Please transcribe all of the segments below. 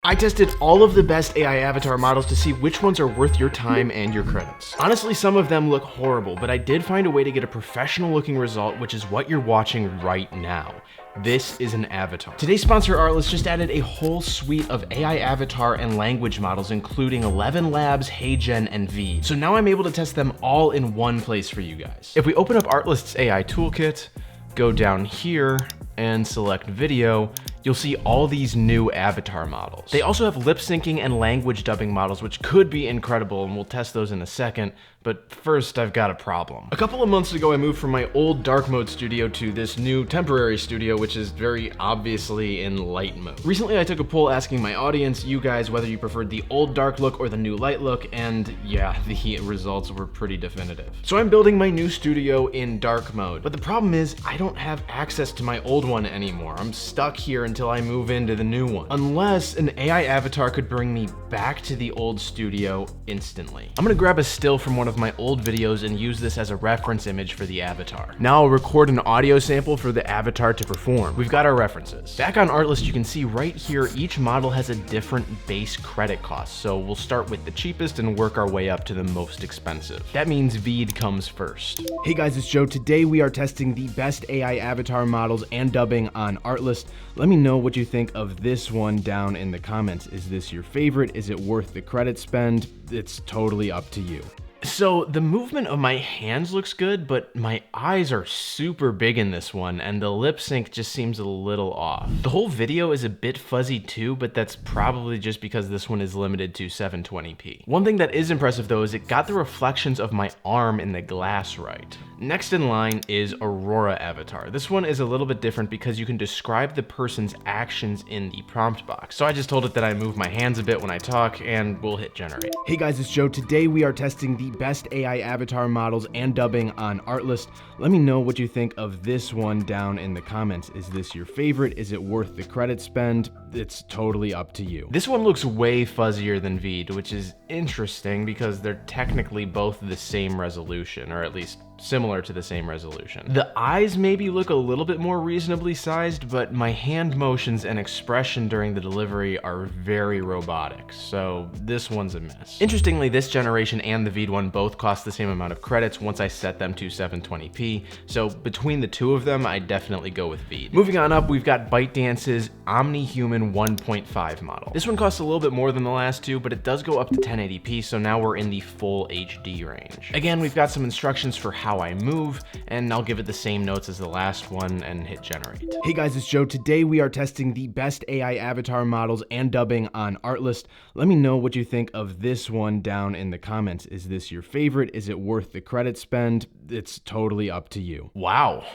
I tested all of the best AI avatar models to see which ones are worth your time and your credits. Honestly, some of them look horrible, but I did find a way to get a professional looking result, which is what you're watching right now. This is an avatar. Today's sponsor, Artlist, just added a whole suite of AI avatar and language models, including Elevenlabs, Heygen, and Veed. So now I'm able to test them all in one place for you guys. If we open up Artlist's AI toolkit, go down here, and select video, you'll see all these new avatar models. They also have lip syncing and language dubbing models, which could be incredible, and we'll test those in a second. But first, I've got a problem. A couple of months ago, I moved from my old dark mode studio to this new temporary studio, which is very obviously in light mode. Recently, I took a poll asking my audience, you guys, whether you preferred the old dark look or the new light look, and yeah, the results were pretty definitive. So I'm building my new studio in dark mode, but the problem is I don't have access to my old one anymore. I'm stuck here until I move into the new one. Unless an AI avatar could bring me back to the old studio instantly. I'm gonna grab a still from one of my old videos and use this as a reference image for the avatar. Now I'll record an audio sample for the avatar to perform. We've got our references. Back on Artlist, you can see right here, each model has a different base credit cost. So we'll start with the cheapest and work our way up to the most expensive. That means Veed comes first. Hey guys, it's Joe. Today we are testing the best AI avatar models and dubbing on Artlist. Let me know what you think of this one down in the comments. Is this your favorite? Is it worth the credit spend? It's totally up to you. So the movement of my hands looks good, but my eyes are super big in this one, and the lip sync just seems a little off. The whole video is a bit fuzzy too, but that's probably just because this one is limited to 720p. One thing that is impressive though is it got the reflections of my arm in the glass right. Next in line is Aurora Avatar. This one is a little bit different because you can describe the person's actions in the prompt box. So I just told it that I move my hands a bit when I talk, and we'll hit generate. Hey guys, it's Joe. Today we are testing the best AI avatar models and dubbing on Artlist. Let me know what you think of this one down in the comments. Is this your favorite? Is it worth the credit spend? It's totally up to you. This one looks way fuzzier than Veed, which is interesting because they're technically both the same resolution, or at least similar to the same resolution. The eyes maybe look a little bit more reasonably sized, but my hand motions and expression during the delivery are very robotic, so this one's a miss. Interestingly, this generation and the Veed one both cost the same amount of credits once I set them to 720p, so between the two of them, I definitely go with Veed. Moving on up, we've got Bytedance's OmniHuman 1.5 model. This one costs a little bit more than the last two, but it does go up to 1080p, so now we're in the full HD range. Again, we've got some instructions for how I move, and I'll give it the same notes as the last one and hit generate. Hey guys, it's Joe. Today we are testing the best AI avatar models and dubbing on Artlist. Let me know what you think of this one down in the comments. Is this your favorite? Is it worth the credit spend? It's totally up to you. Wow,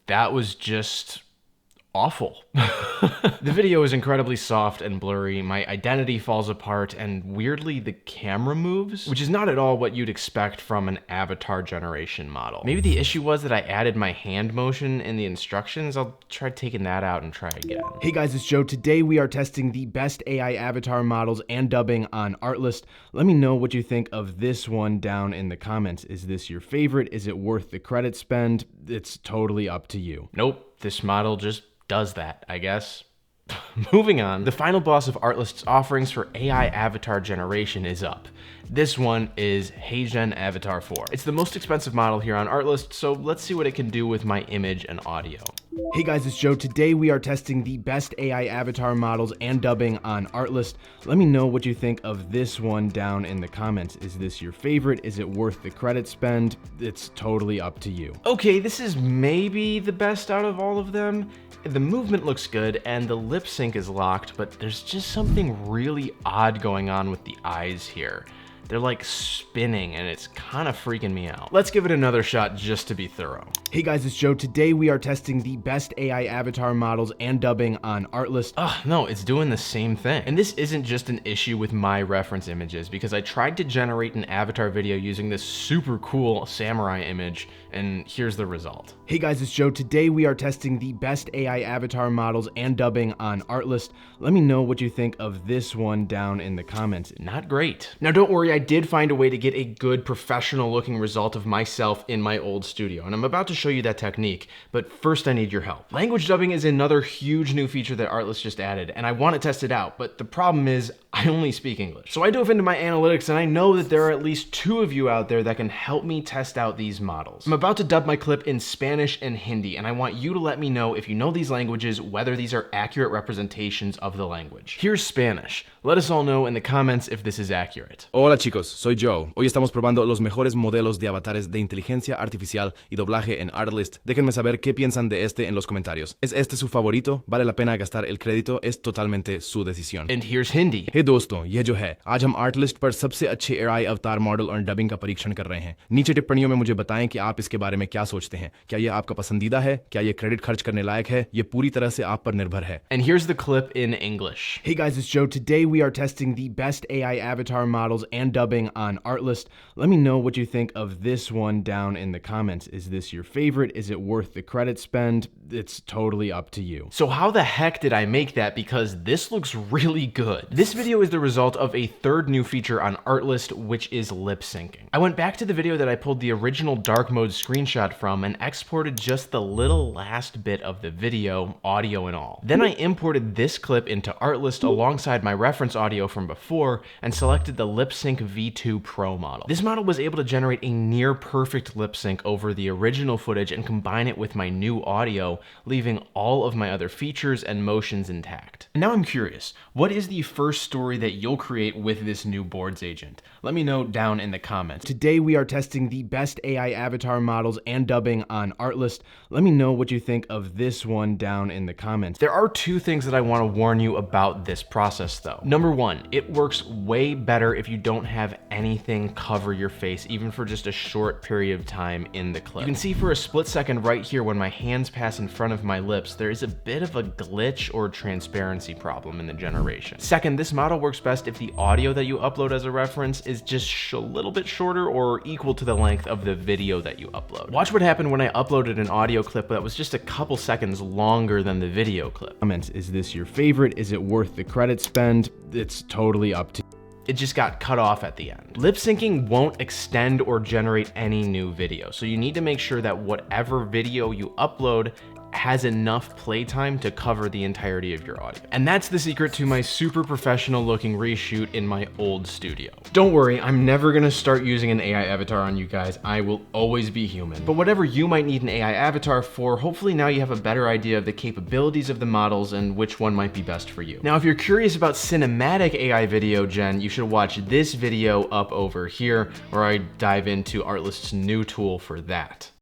that was just awful. The video is incredibly soft and blurry, my identity falls apart, and weirdly the camera moves, which is not at all what you'd expect from an avatar generation model. Maybe the issue was that I added my hand motion in the instructions. I'll try taking that out and try again. Hey guys, it's Joe. Today we are testing the best AI avatar models and dubbing on Artlist. Let me know what you think of this one down in the comments. Is this your favorite? Is it worth the credit spend? It's totally up to you. Nope, this model just does that, I guess. Moving on, the final boss of Artlist's offerings for AI avatar generation is up. This one is Heygen Avatar 4. It's the most expensive model here on Artlist, so let's see what it can do with my image and audio. Hey guys, it's Joe. Today we are testing the best AI avatar models and dubbing on Artlist. Let me know what you think of this one down in the comments. Is this your favorite? Is it worth the credit spend? It's totally up to you. Okay, this is maybe the best out of all of them. The movement looks good and the lip sync is locked, but there's just something really odd going on with the eyes here. They're like spinning and it's kind of freaking me out. Let's give it another shot just to be thorough. Hey guys, it's Joe. Today we are testing the best AI avatar models and dubbing on Artlist. No, it's doing the same thing. And this isn't just an issue with my reference images, because I tried to generate an avatar video using this super cool samurai image, and here's the result. Hey guys, it's Joe. Today we are testing the best AI avatar models and dubbing on Artlist. Let me know what you think of this one down in the comments. Not great. Now don't worry, I did find a way to get a good professional looking result of myself in my old studio, and I'm about to show you that technique, but first I need your help. Language dubbing is another huge new feature that Artlist just added, and I want to test it out, but the problem is I only speak English. So I dove into my analytics, and I know that there are at least 2 of you out there that can help me test out these models. I'm about to dub my clip in Spanish and Hindi, and I want you to let me know if you know these languages, whether these are accurate representations of the language. Here's Spanish. Let us all know in the comments if this is accurate. Hola chicos, soy Joe. Hoy estamos probando los mejores modelos de avatares de inteligencia artificial y doblaje en Artlist. Déjenme saber qué piensan de este en los comentarios. ¿Es este su favorito? ¿Vale la pena gastar el crédito? Es totalmente su decisión. And here's Hindi. हे दोस्तों, ये जो है आज हम Artlist पर सबसे अच्छे AI अवतार मॉडल और डबिंग का परीक्षण कर रहे हैं। नीचे टिप्पणियों में मुझे बताएं कि आप इसके बारे में क्या सोचते हैं। क्या ये आपका पसंदीदा है? क्या ये क्रेडिट खर्च करने लायक है? ये पूरी तरह से आप पर निर्भर है। And here's the clip in English. Hey guys, it's Joe. Today we are testing the best AI avatar models and dubbing on Artlist. Let me know what you think of this one down in the comments. Is this your favorite? Is it worth the credit spend? It's totally up to you. So how the heck did I make that? Because this looks really good. This video is the result of a third new feature on Artlist, which is lip syncing. I went back to the video that I pulled the original dark mode screenshot from and exported just the little last bit of the video, audio and all. Then I imported this clip into Artlist alongside my reference audio from before and selected the Lipsync V2 Pro model. This model was able to generate a near perfect lip sync over the original footage and combine it with my new audio, leaving all of my other features and motions intact. And now I'm curious, what is the first story that you'll create with this new boards agent? Let me know down in the comments. Today we are testing the best AI avatar models and dubbing on Artlist. Let me know what you think of this one down in the comments. There are 2 things that I want to warn you about this process though. Number 1, it works way better if you don't have anything cover your face, even for just a short period of time in the clip. You can see for a split second right here when my hands pass in front of my lips, there is a bit of a glitch or transparency problem in the generation. Second, this model works best if the audio that you upload as a reference is just a little bit shorter or equal to the length of the video that you upload. Watch what happened when I uploaded an audio clip that was just a couple seconds longer than the video clip. Comments, is this your favorite? Is it worth the credit spend? It's totally up to you. It just got cut off at the end. Lip syncing won't extend or generate any new video, so you need to make sure that whatever video you upload has enough playtime to cover the entirety of your audio. And that's the secret to my super professional looking reshoot in my old studio. Don't worry, I'm never gonna start using an AI avatar on you guys. I will always be human. But whatever you might need an AI avatar for, hopefully now you have a better idea of the capabilities of the models and which one might be best for you. Now, if you're curious about cinematic AI video gen, you should watch this video up over here where I dive into Artlist's new tool for that.